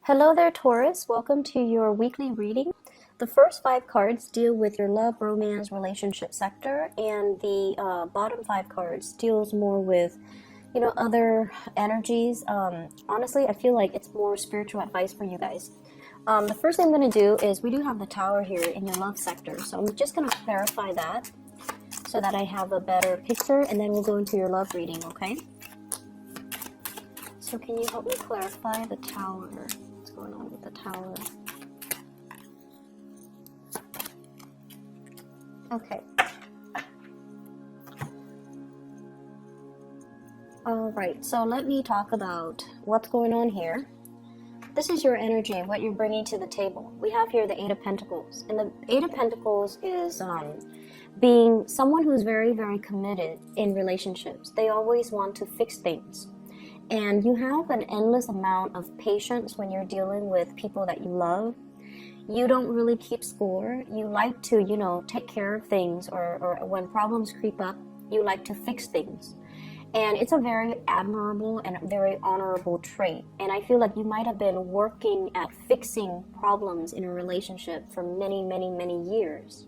Hello there, Taurus. Welcome to your weekly reading. The first 5 cards deal with your love, romance, relationship sector, and the bottom 5 cards deals more with, other energies. Honestly, I feel like it's more spiritual advice for you guys. The first thing I'm going to do is we do have the Tower here in your love sector, so I'm just going to clarify that so that I have a better picture, and then we'll go into your love reading, okay? So can you help me clarify the Tower? What's going on with the Tower? Okay. Alright, so let me talk about what's going on here. This is your energy, what you're bringing to the table. We have here the Eight of Pentacles. And the Eight of Pentacles is being someone who's very, very committed in relationships. They always want to fix things. And you have an endless amount of patience when you're dealing with people that you love. You don't really keep score. You like to, take care of things, or when problems creep up, you like to fix things. And it's a very admirable and very honorable trait. And I feel like you might have been working at fixing problems in a relationship for many, many, many years.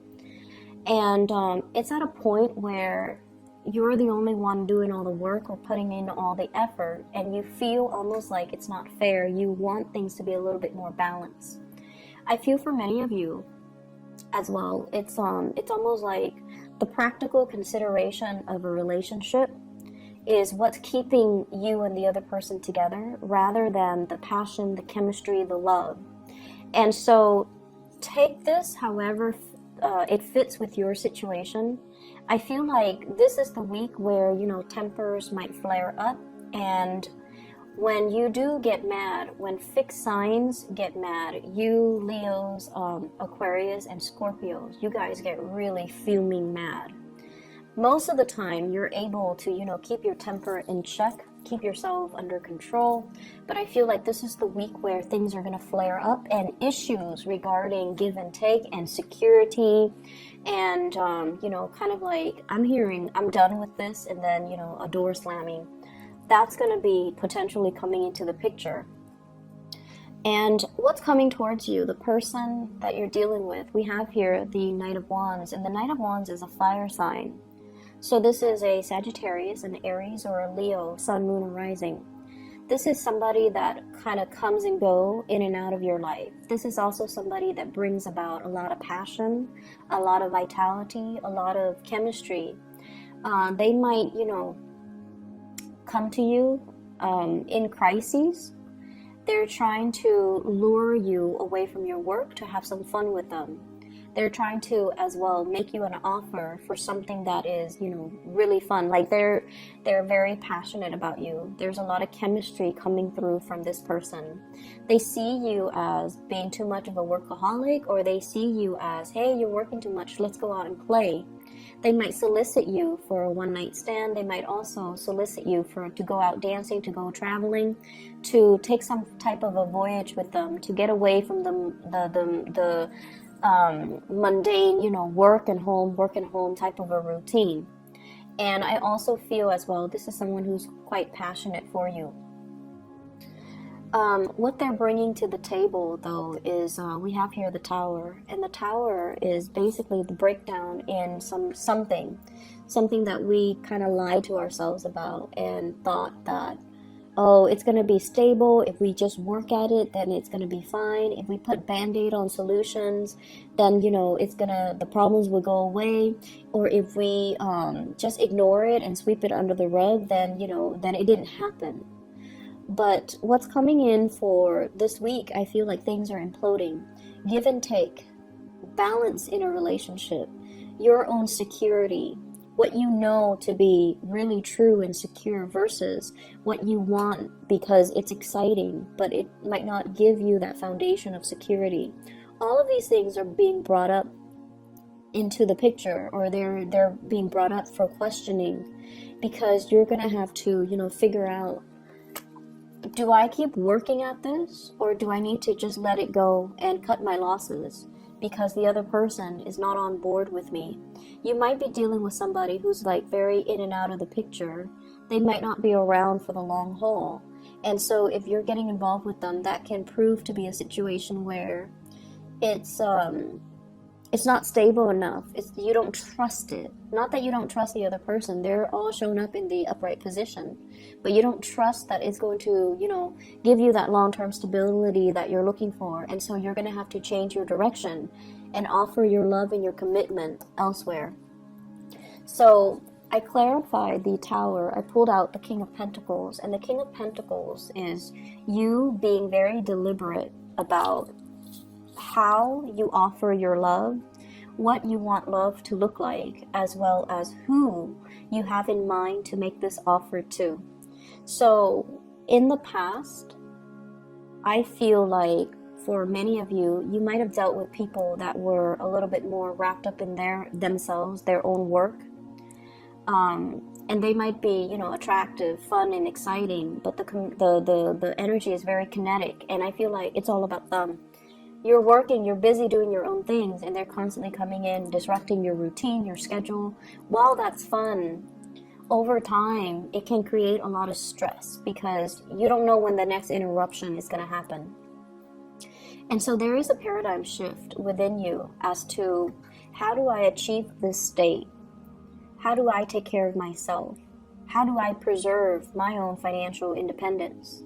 And it's at a point where you're the only one doing all the work or putting in all the effort, and you feel almost like it's not fair. You want things to be a little bit more balanced. I feel for many of you as well, it's almost like the practical consideration of a relationship is what's keeping you and the other person together, rather than the passion, the chemistry, the love. And so take this however it fits with your situation. I feel like this is the week where, tempers might flare up, and when you do get mad, when fixed signs get mad, you Leos, Aquarius, and Scorpios, you guys get really fuming mad. Most of the time, you're able to, keep your temper in check, keep yourself under control. But I feel like this is the week where things are going to flare up, and issues regarding give and take and security and, kind of like I'm done with this, and then, a door slamming. That's going to be potentially coming into the picture. And what's coming towards you, the person that you're dealing with, we have here the Knight of Wands, and the Knight of Wands is a fire sign. So this is a Sagittarius, an Aries, or a Leo, Sun, Moon, or Rising. This is somebody that kind of comes and go in and out of your life. This is also somebody that brings about a lot of passion, a lot of vitality, a lot of chemistry. They might, come to you in crises. They're trying to lure you away from your work to have some fun with them. They're trying to as well make you an offer for something that is, really fun. Like they're very passionate about you. There's a lot of chemistry coming through from this person. They see you as being too much of a workaholic, or they see you as, hey, you're working too much, let's go out and play. They might solicit you for a one-night stand. They might also solicit you to go out dancing, to go traveling, to take some type of a voyage with them, to get away from the mundane, work and home type of a routine. And I also feel as well, this is someone who's quite passionate for you. What they're bringing to the table, though, is we have here the Tower, and the Tower is basically the breakdown in something that we kind of lied to ourselves about and thought that, oh, it's going to be stable. If we just work at it, then it's going to be fine. If we put Band-Aid on solutions, then, the problems will go away. Or if we just ignore it and sweep it under the rug, then it didn't happen. But what's coming in for this week, I feel like things are imploding. Give and take, balance in a relationship, your own security, what you know to be really true and secure versus what you want because it's exciting, but it might not give you that foundation of security. All of these things are being brought up into the picture, or they're being brought up for questioning, because you're going to have to, figure out, do I keep working at this, or do I need to just let it go and cut my losses because the other person is not on board with me? You might be dealing with somebody who's like very in and out of the picture. They might not be around for the long haul. And so if you're getting involved with them, that can prove to be a situation where it's not stable enough. You don't trust it. Not that you don't trust the other person. They're all shown up in the upright position. But you don't trust that it's going to, give you that long-term stability that you're looking for. And so you're going to have to change your direction and offer your love and your commitment elsewhere. So I clarified the Tower. I pulled out the King of Pentacles. And the King of Pentacles is you being very deliberate about how you offer your love, what you want love to look like, as well as who you have in mind to make this offer to. So in the past, I feel like for many of you, you might have dealt with people that were a little bit more wrapped up in themselves, their own work. And they might be, attractive, fun, and exciting, but the energy is very kinetic, and I feel like it's all about them. You're working, you're busy doing your own things, and they're constantly coming in, disrupting your routine, your schedule. While that's fun, over time, it can create a lot of stress because you don't know when the next interruption is going to happen. And so there is a paradigm shift within you as to how do I achieve this state? How do I take care of myself? How do I preserve my own financial independence?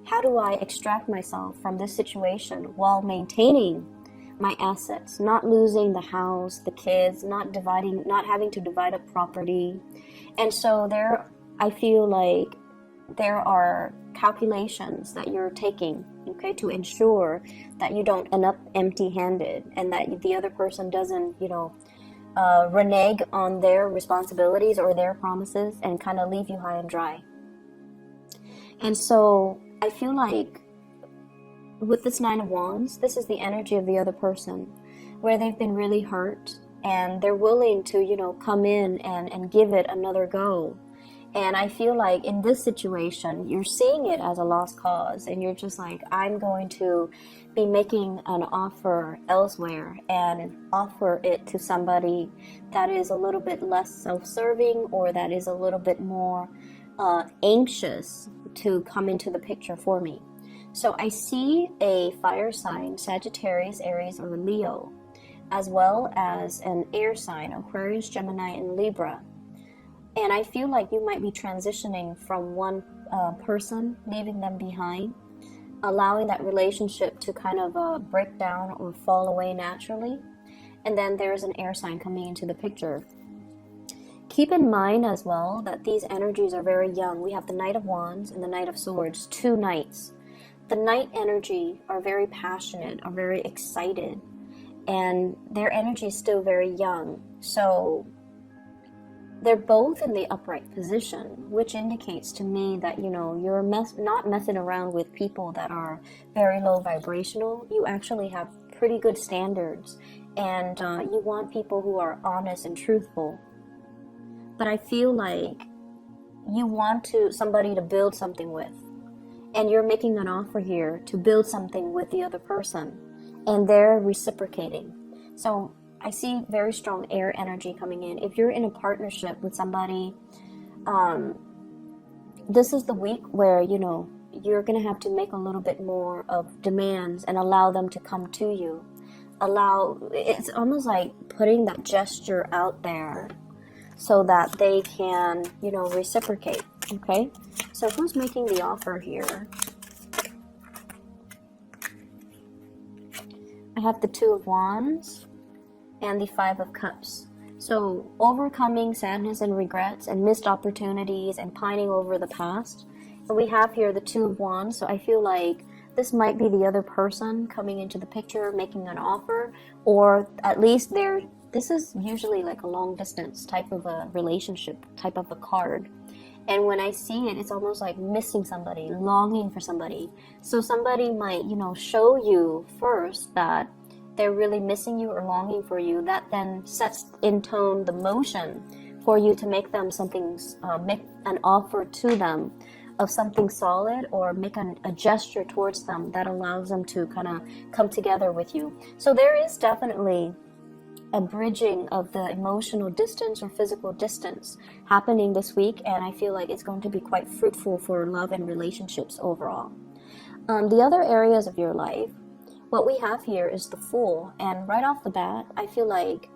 How do I extract myself from this situation while maintaining my assets, not losing the house, the kids, not having to divide up property? And so I feel like there are calculations that you're taking, okay, to ensure that you don't end up empty-handed and that the other person doesn't, renege on their responsibilities or their promises and kind of leave you high and dry. And so I feel like with this Nine of Wands, this is the energy of the other person where they've been really hurt and they're willing to, come in and give it another go. And I feel like in this situation, you're seeing it as a lost cause and you're just like, I'm going to be making an offer elsewhere and offer it to somebody that is a little bit less self-serving or that is a little bit more anxious to come into the picture for me. So I see a fire sign, Sagittarius, Aries, or Leo, as well as an air sign, Aquarius, Gemini, and Libra. And I feel like you might be transitioning from one person, leaving them behind, allowing that relationship to kind of break down or fall away naturally. And then there's an air sign coming into the picture. Keep in mind as well that these energies are very young. We have the Knight of Wands and the Knight of Swords, two knights. The Knight energy are very passionate, are very excited, and their energy is still very young. So they're both in the upright position, which indicates to me that, you're not messing around with people that are very low vibrational. You actually have pretty good standards, and you want people who are honest and truthful. But I feel like you want somebody to build something with, and you're making an offer here to build something with the other person, and they're reciprocating. So I see very strong air energy coming in. If you're in a partnership with somebody, this is the week where, you're going to have to make a little bit more of demands and allow them to come to you. It's almost like putting that gesture out there so that they can, reciprocate, okay? So who's making the offer here? I have the Two of Wands and the Five of Cups. So overcoming sadness and regrets and missed opportunities and pining over the past. And we have here the Two of Wands. So I feel like this might be the other person coming into the picture, making an offer, or at least this is usually like a long distance type of a relationship, type of a card. And when I see it, it's almost like missing somebody, longing for somebody. So somebody might, show you first that they're really missing you or longing for you. That then sets in tone the motion for you to make them make an offer to them of something solid, or make a gesture towards them that allows them to kind of come together with you. So there is definitely a bridging of the emotional distance or physical distance happening this week, and I feel like it's going to be quite fruitful for love and relationships overall. The other areas of your life, what we have here is the Fool, and right off the bat, I feel like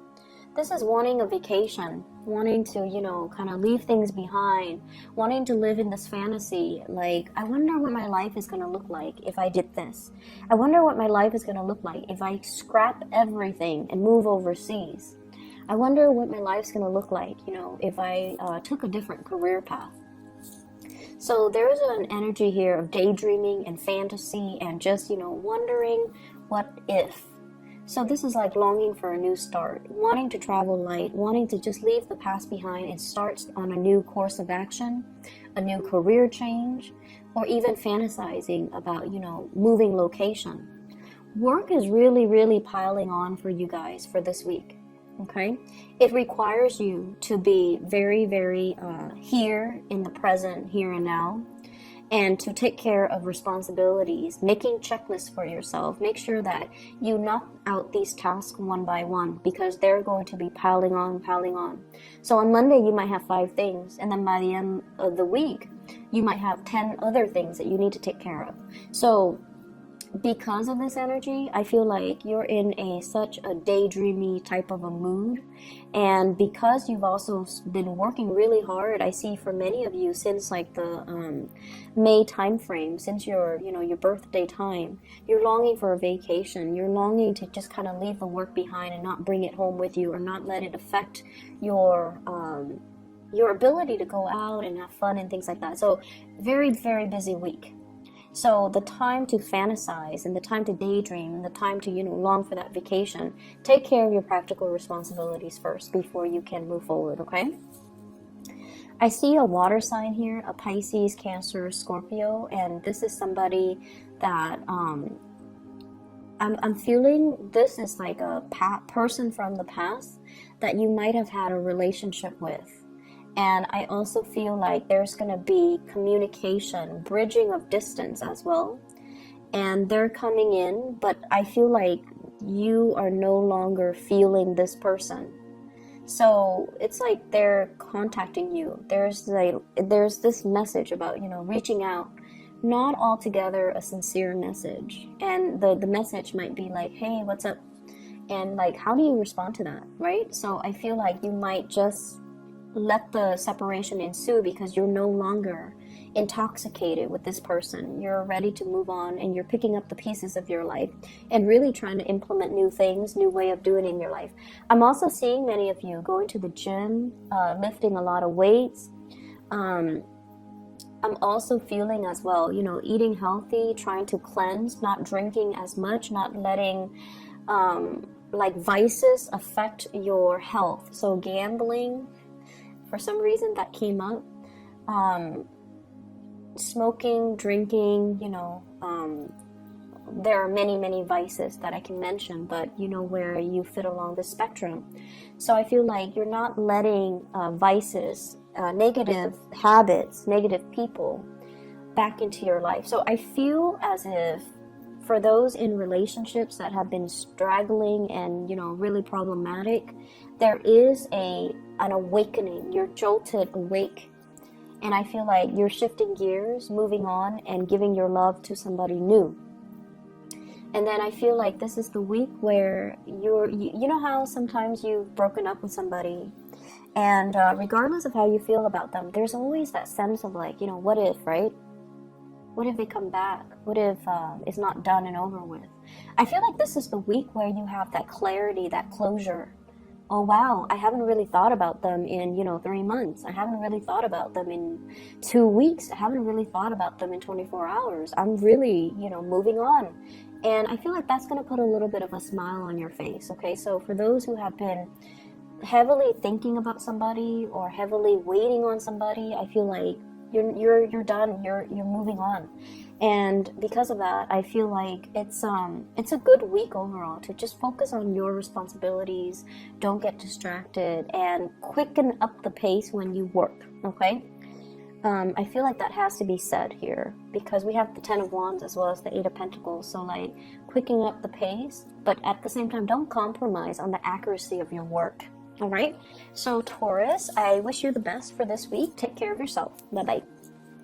this is wanting a vacation, wanting to, you know, kind of leave things behind, wanting to live in this fantasy. Like, I wonder what my life is going to look like if I did this. I wonder what my life is going to look like if I scrap everything and move overseas. I wonder what my life's going to look like, you know, if I took a different career path. So there's an energy here of daydreaming and fantasy and just, you know, wondering what if. So this is like longing for a new start, wanting to travel light, wanting to just leave the past behind and start on a new course of action, a new career change, or even fantasizing about, you know, moving location. Work is really, really piling on for you guys for this week, okay? It requires you to be very, very here in the present, here and now, and to take care of responsibilities, making checklists for yourself. Make sure that you knock out these tasks one by one, because they're going to be piling on, piling on. So on Monday, you might have 5 things, and then by the end of the week, you might have 10 other things that you need to take care of. So because of this energy, I feel like you're in such a daydreamy type of a mood, and because you've also been working really hard, I see for many of you since like the May time frame, since your birthday time, you're longing for a vacation. You're longing to just kind of leave the work behind and not bring it home with you, or not let it affect your ability to go out and have fun and things like that. So very, very busy week. So the time to fantasize and the time to daydream and the time to, you know, long for that vacation, take care of your practical responsibilities first before you can move forward, okay? I see a water sign here, a Pisces, Cancer, Scorpio, and this is somebody that I'm feeling this is like a person from the past that you might have had a relationship with. And I also feel like there's going to be communication, bridging of distance as well. And they're coming in, but I feel like you are no longer feeling this person. So it's like they're contacting you. There's this message about, you know, reaching out, not altogether a sincere message. And the message might be like, hey, what's up? And like, how do you respond to that, right? So I feel like you might just let the separation ensue because you're no longer intoxicated with this person. You're ready to move on, and you're picking up the pieces of your life and really trying to implement new things, new way of doing in your life. I'm also seeing many of you going to the gym, lifting a lot of weights. I'm also feeling as well, you know, eating healthy, trying to cleanse, not drinking as much, not letting like vices affect your health. So gambling, for some reason that came up, smoking, drinking, you know, there are many vices that I can mention, but you know where you fit along the spectrum. So I feel like you're not letting vices, negative habits, negative people back into your life. So I feel as if for those in relationships that have been straggling and, you know, really problematic, there is an awakening. You're jolted awake. And I feel like you're shifting gears, moving on, and giving your love to somebody new. And then I feel like this is the week where you know how sometimes you've broken up with somebody, and regardless of how you feel about them, there's always that sense of like, you know, what if, right? What if they come back? What if it's not done and over with? I feel like this is the week where you have that clarity, that closure. Oh, wow, I haven't really thought about them in, 3 months. I haven't really thought about them in 2 weeks. I haven't really thought about them in 24 hours. I'm really, moving on. And I feel like that's going to put a little bit of a smile on your face, okay? So for those who have been heavily thinking about somebody or heavily waiting on somebody, I feel like you're done. You're moving on. And because of that, I feel like it's a good week overall to just focus on your responsibilities. Don't get distracted and quicken up the pace when you work, okay? I feel like that has to be said here because we have the Ten of Wands as well as the Eight of Pentacles. So like quickening up the pace, but at the same time, don't compromise on the accuracy of your work. All right. So Taurus, I wish you the best for this week. Take care of yourself. Bye bye.